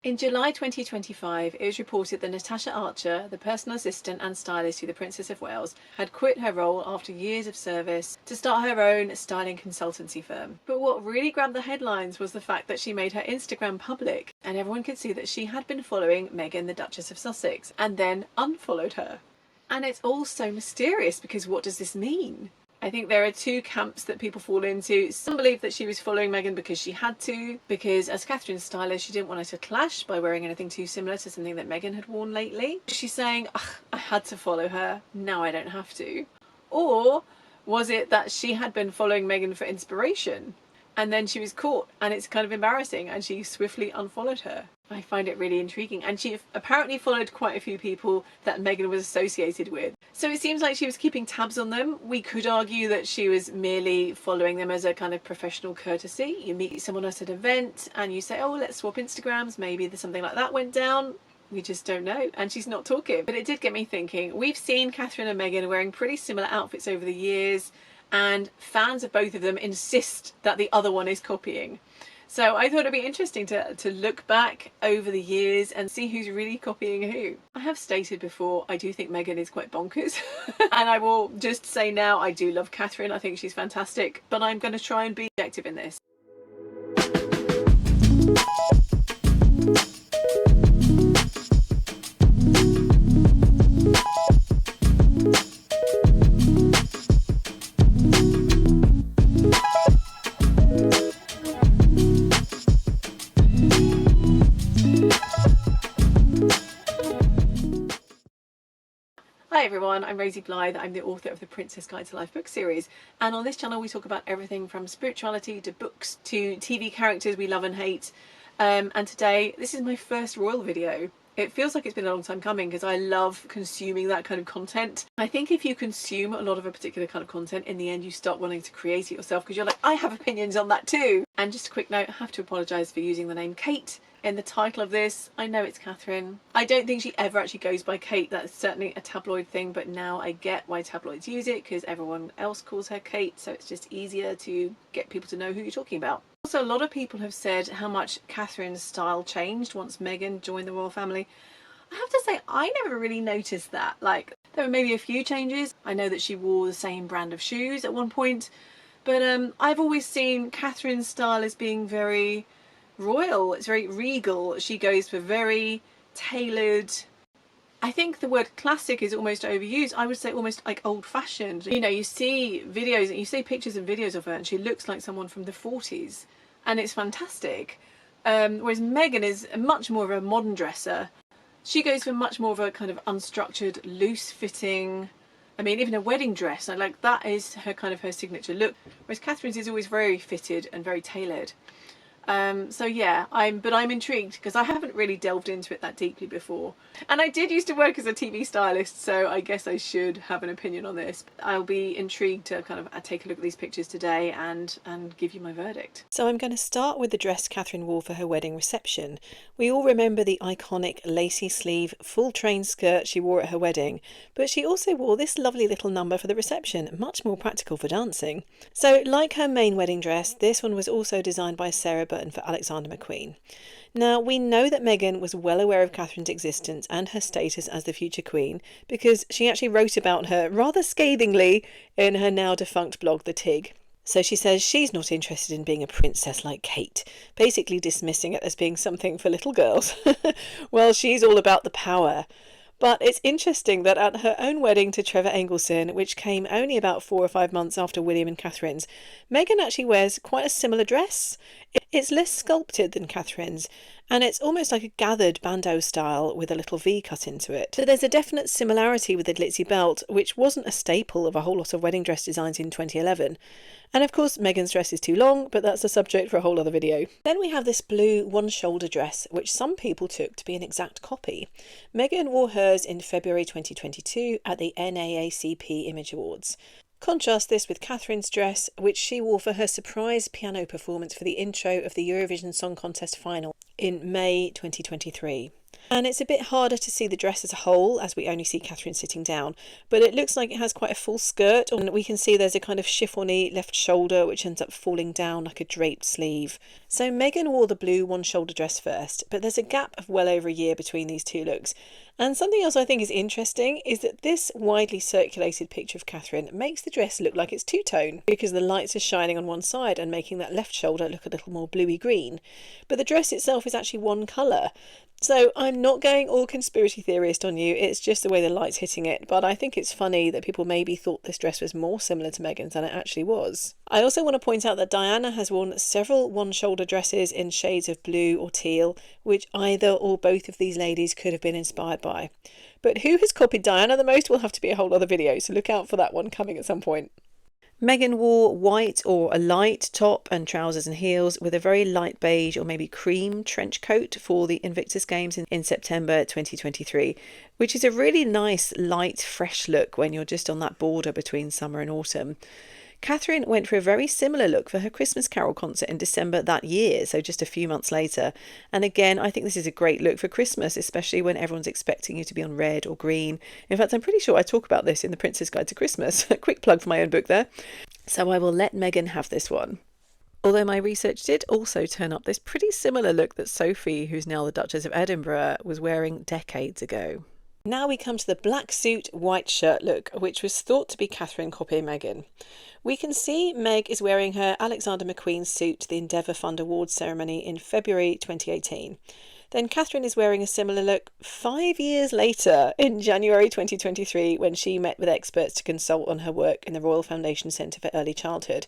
In July 2025, it was reported that Natasha Archer, the personal assistant and stylist to the Princess of Wales, had quit her role after years of service to start her own styling consultancy firm. But what really grabbed the headlines was the fact that she made her Instagram public, and everyone could see that she had been following Meghan, the Duchess of Sussex, and then unfollowed her. And it's all so mysterious, because what does this mean? I think there are two camps that people fall into. Some believe that she was following Meghan because she had to, because as Catherine's stylist, she didn't want her to clash by wearing anything too similar to something that Meghan had worn lately. She's saying, I had to follow her, now I don't have to. Or was it that she had been following Meghan for inspiration, and then she was caught, and it's kind of embarrassing, and she swiftly unfollowed her? I find it really intriguing. And she apparently followed quite a few people that Meghan was associated with. So it seems like she was keeping tabs on them. We could argue that she was merely following them as a kind of professional courtesy. You meet someone at an event and you say, oh, let's swap Instagrams. Maybe there's something like that went down. We just don't know. And she's not talking. But it did get me thinking. We've seen Catherine and Meghan wearing pretty similar outfits over the years, and fans of both of them insist that the other one is copying. So I thought it'd be interesting to look back over the years and see who's really copying who. I have stated before, I do think Meghan is quite bonkers. And I will just say now, I do love Catherine. I think she's fantastic. But I'm going to try and be objective in this. Hi everyone, I'm Rosie Blythe. I'm the author of the Princess Guide to Life book series, and on this channel we talk about everything from spirituality to books to TV characters we love and hate. And today, this is my first royal video. It feels like it's been a long time coming because I love consuming that kind of content. I think if you consume a lot of a particular kind of content, in the end you start wanting to create it yourself because you're like, I have opinions on that too. And just a quick note, I have to apologise for using the name Kate in the title of this. I know it's Catherine. I don't think she ever actually goes by Kate. That's certainly a tabloid thing, but now I get why tabloids use it because everyone else calls her Kate, so it's just easier to get people to know who you're talking about. Also, a lot of people have said how much Catherine's style changed once Meghan joined the royal family. I have to say, I never really noticed that. Like, there were maybe a few changes. I know that she wore the same brand of shoes at one point, but I've always seen Catherine's style as being very royal. It's very regal. She goes for very tailored. I think the word classic is almost overused. I would say almost like old-fashioned. You know, you see videos, you see pictures and videos of her and she looks like someone from the 40s, and it's fantastic. Whereas Meghan is much more of a modern dresser. She goes for much more of a kind of unstructured, loose-fitting, I mean, even a wedding dress, like that is her kind of her signature look. Whereas Catherine's is always very fitted and very tailored. So yeah, I'm intrigued because I haven't really delved into it that deeply before. And I did used to work as a TV stylist, so I guess I should have an opinion on this. I'll be intrigued to kind of take a look at these pictures today and give you my verdict. So I'm going to start with the dress Catherine wore for her wedding reception. We all remember the iconic lacy sleeve, full train skirt she wore at her wedding, but she also wore this lovely little number for the reception, much more practical for dancing. So like her main wedding dress, this one was also designed by Sarah and for Alexander McQueen. Now, we know that Meghan was well aware of Catherine's existence and her status as the future queen because she actually wrote about her rather scathingly in her now defunct blog, The Tig. So she says she's not interested in being a princess like Kate, basically dismissing it as being something for little girls. Well, she's all about the power. But it's interesting that at her own wedding to Trevor Engelson, which came only about 4 or 5 months after William and Catherine's, Meghan actually wears quite a similar dress. It's less sculpted than Catherine's, and it's almost like a gathered bandeau style with a little V cut into it. So there's a definite similarity with the glitzy belt, which wasn't a staple of a whole lot of wedding dress designs in 2011. And of course, Meghan's dress is too long, but that's a subject for a whole other video. Then we have this blue one-shoulder dress, which some people took to be an exact copy. Meghan wore hers in February 2022 at the NAACP Image Awards. Contrast this with Catherine's dress, which she wore for her surprise piano performance for the intro of the Eurovision Song Contest final in May 2023. And it's a bit harder to see the dress as a whole, as we only see Catherine sitting down, but it looks like it has quite a full skirt, and we can see there's a kind of chiffony left shoulder which ends up falling down like a draped sleeve. So Meghan wore the blue one-shoulder dress first, but there's a gap of well over a year between these two looks. And something else I think is interesting is that this widely circulated picture of Catherine makes the dress look like it's two-tone, because the lights are shining on one side and making that left shoulder look a little more bluey green. But the dress itself is actually one colour. So I'm not going all conspiracy theorist on you, it's just the way the light's hitting it, but I think it's funny that people maybe thought this dress was more similar to Meghan's than it actually was. I also want to point out that Diana has worn several one-shoulder dresses in shades of blue or teal, which either or both of these ladies could have been inspired by. But who has copied Diana the most will have to be a whole other video, so look out for that one coming at some point. Meghan wore white or a light top and trousers and heels with a very light beige or maybe cream trench coat for the Invictus Games in September 2023, which is a really nice, light, fresh look when you're just on that border between summer and autumn. Catherine went for a very similar look for her Christmas Carol concert in December that year, so just a few months later. And again, I think this is a great look for Christmas, especially when everyone's expecting you to be on red or green. In fact, I'm pretty sure I talk about this in The Princess Guide to Christmas. A quick plug for my own book there. So I will let Meghan have this one. Although my research did also turn up this pretty similar look that Sophie, who's now the Duchess of Edinburgh, was wearing decades ago. Now we come to the black suit, white shirt look, which was thought to be Catherine copying Meghan. We can see Meg is wearing her Alexander McQueen suit to the Endeavour Fund Awards ceremony in February 2018. Then Catherine is wearing a similar look 5 years later in January 2023 when she met with experts to consult on her work in the Royal Foundation Centre for Early Childhood.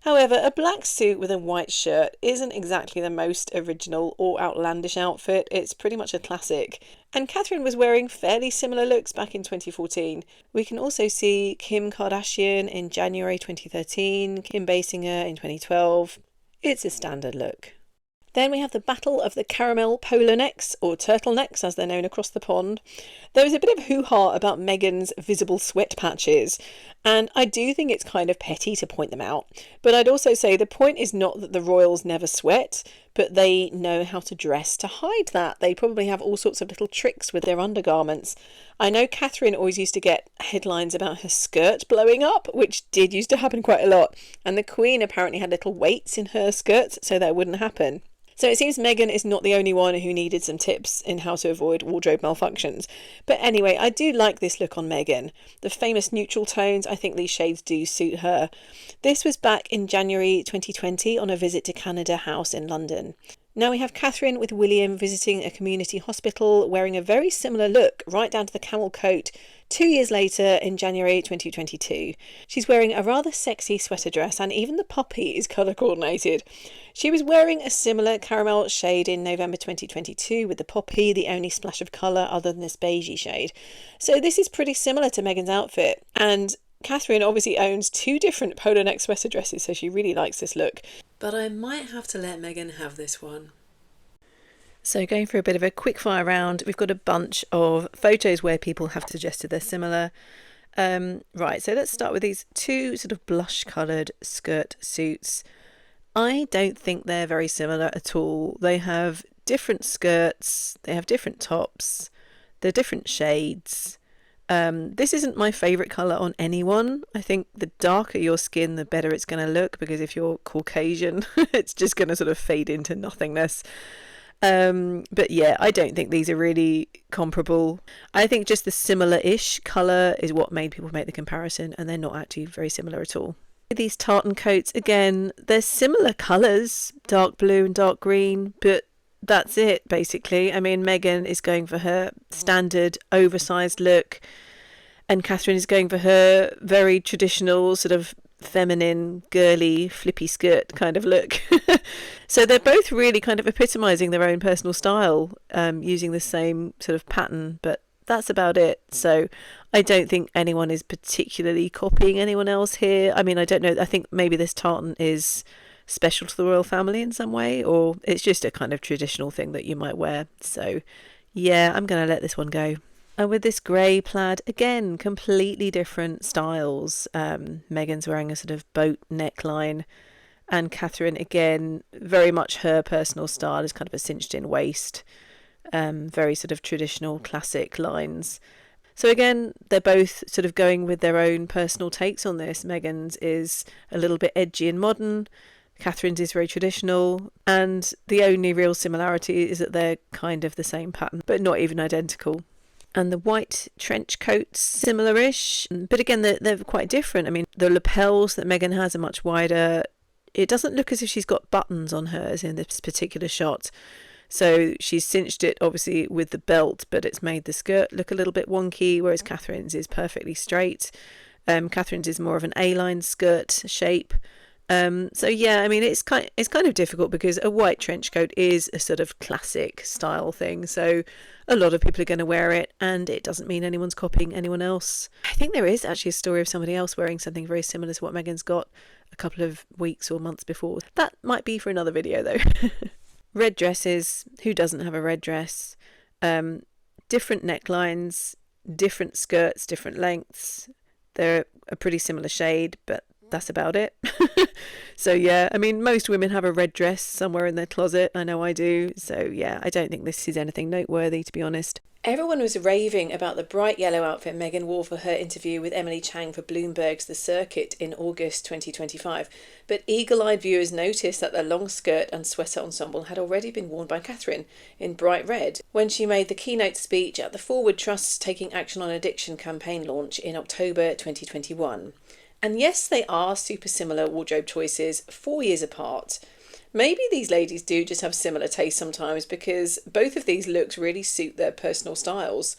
However, a black suit with a white shirt isn't exactly the most original or outlandish outfit, it's pretty much a classic. And Catherine was wearing fairly similar looks back in 2014. We can also see Kim Kardashian in January 2013, Kim Basinger in 2012. It's a standard look. Then we have the battle of the caramel polo necks, or turtlenecks as they're known across the pond. There was a bit of hoo-ha about Meghan's visible sweat patches, and I do think it's kind of petty to point them out. But I'd also say the point is not that the royals never sweat, but they know how to dress to hide that. They probably have all sorts of little tricks with their undergarments. I know Catherine always used to get headlines about her skirt blowing up, which did used to happen quite a lot, and the Queen apparently had little weights in her skirts so that wouldn't happen. So it seems Meghan is not the only one who needed some tips in how to avoid wardrobe malfunctions. But anyway, I do like this look on Meghan. The famous neutral tones, I think these shades do suit her. This was back in January 2020 on a visit to Canada House in London. Now we have Catherine with William visiting a community hospital wearing a very similar look, right down to the camel coat, 2 years later in January 2022. She's wearing a rather sexy sweater dress and even the poppy is colour coordinated. She was wearing a similar caramel shade in November 2022 with the poppy, the only splash of colour other than this beigey shade. So this is pretty similar to Meghan's outfit, and Catherine obviously owns 2 different polo neck sweater dresses, so she really likes this look. But I might have to let Meghan have this one. So going for a bit of a quick fire round, we've got a bunch of photos where people have suggested they're similar. Right, so let's start with these 2 sort of blush coloured skirt suits. I don't think they're very similar at all. They have different skirts, they have different tops, they're different shades. This isn't my favourite colour on anyone. I think the darker your skin, the better it's going to look, because if you're Caucasian, it's just going to sort of fade into nothingness. But yeah, I don't think these are really comparable. I think just the similar-ish colour is what made people make the comparison, and they're not actually very similar at all. These tartan coats, again, they're similar colours, dark blue and dark green, but that's it basically. I mean, Meghan is going for her standard oversized look, and Catherine is going for her very traditional sort of feminine, girly, flippy skirt kind of look. So they're both really kind of epitomising their own personal style, using the same sort of pattern, but that's about it. So I don't think anyone is particularly copying anyone else here. I mean, I don't know. I think maybe this tartan is special to the royal family in some way, or it's just a kind of traditional thing that you might wear. So yeah, I'm going to let this one go. And with this grey plaid, again, completely different styles. Meghan's wearing a sort of boat neckline, and Catherine, again, very much her personal style is kind of a cinched in waist. very sort of traditional classic lines. So again, they're both sort of going with their own personal takes on this. Meghan's is a little bit edgy and modern. Catherine's is very traditional, and the only real similarity is that they're kind of the same pattern, but not even identical. And the white trench coats, similar-ish, but again, they're quite different. I mean, the lapels that Meghan has are much wider. It doesn't look as if she's got buttons on hers in this particular shot. So she's cinched it, obviously, with the belt, but it's made the skirt look a little bit wonky, whereas Catherine's is perfectly straight. Catherine's is more of an A-line skirt shape. So yeah, I mean, it's kind of difficult because a white trench coat is a sort of classic style thing. So a lot of people are going to wear it, and it doesn't mean anyone's copying anyone else. I think there is actually a story of somebody else wearing something very similar to what Meghan's got a couple of weeks or months before. That might be for another video though. Red dresses. Who doesn't have a red dress? Different necklines, different skirts, different lengths. They're a pretty similar shade, but that's about it. So yeah, I mean, most women have a red dress somewhere in their closet. I know I do. So yeah, I don't think this is anything noteworthy, to be honest. Everyone was raving about the bright yellow outfit Meghan wore for her interview with Emily Chang for Bloomberg's The Circuit in August 2025, but eagle-eyed viewers noticed that the long skirt and sweater ensemble had already been worn by Catherine in bright red when she made the keynote speech at the Forward Trust's Taking Action on Addiction campaign launch in October 2021. And yes, they are super similar wardrobe choices, 4 years apart. Maybe these ladies do just have similar tastes sometimes, because both of these looks really suit their personal styles.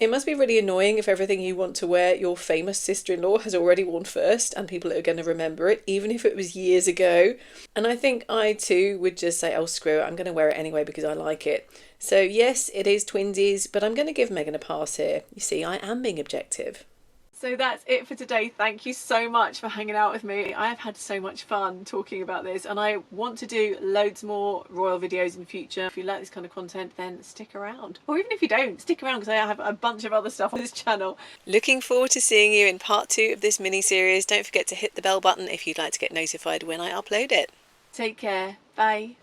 It must be really annoying if everything you want to wear your famous sister-in-law has already worn first and people are going to remember it, even if it was years ago. And I think I too would just say, oh screw it, I'm going to wear it anyway because I like it. So yes, it is twinsies, but I'm going to give Meghan a pass here. You see, I am being objective. So that's it for today. Thank you so much for hanging out with me. I have had so much fun talking about this, and I want to do loads more royal videos in future. If you like this kind of content, then stick around. Or even if you don't, stick around because I have a bunch of other stuff on this channel. Looking forward to seeing you in part 2 of this mini-series. Don't forget to hit the bell button if you'd like to get notified when I upload it. Take care. Bye.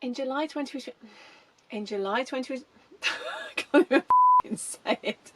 In July 2020, I can't even say it.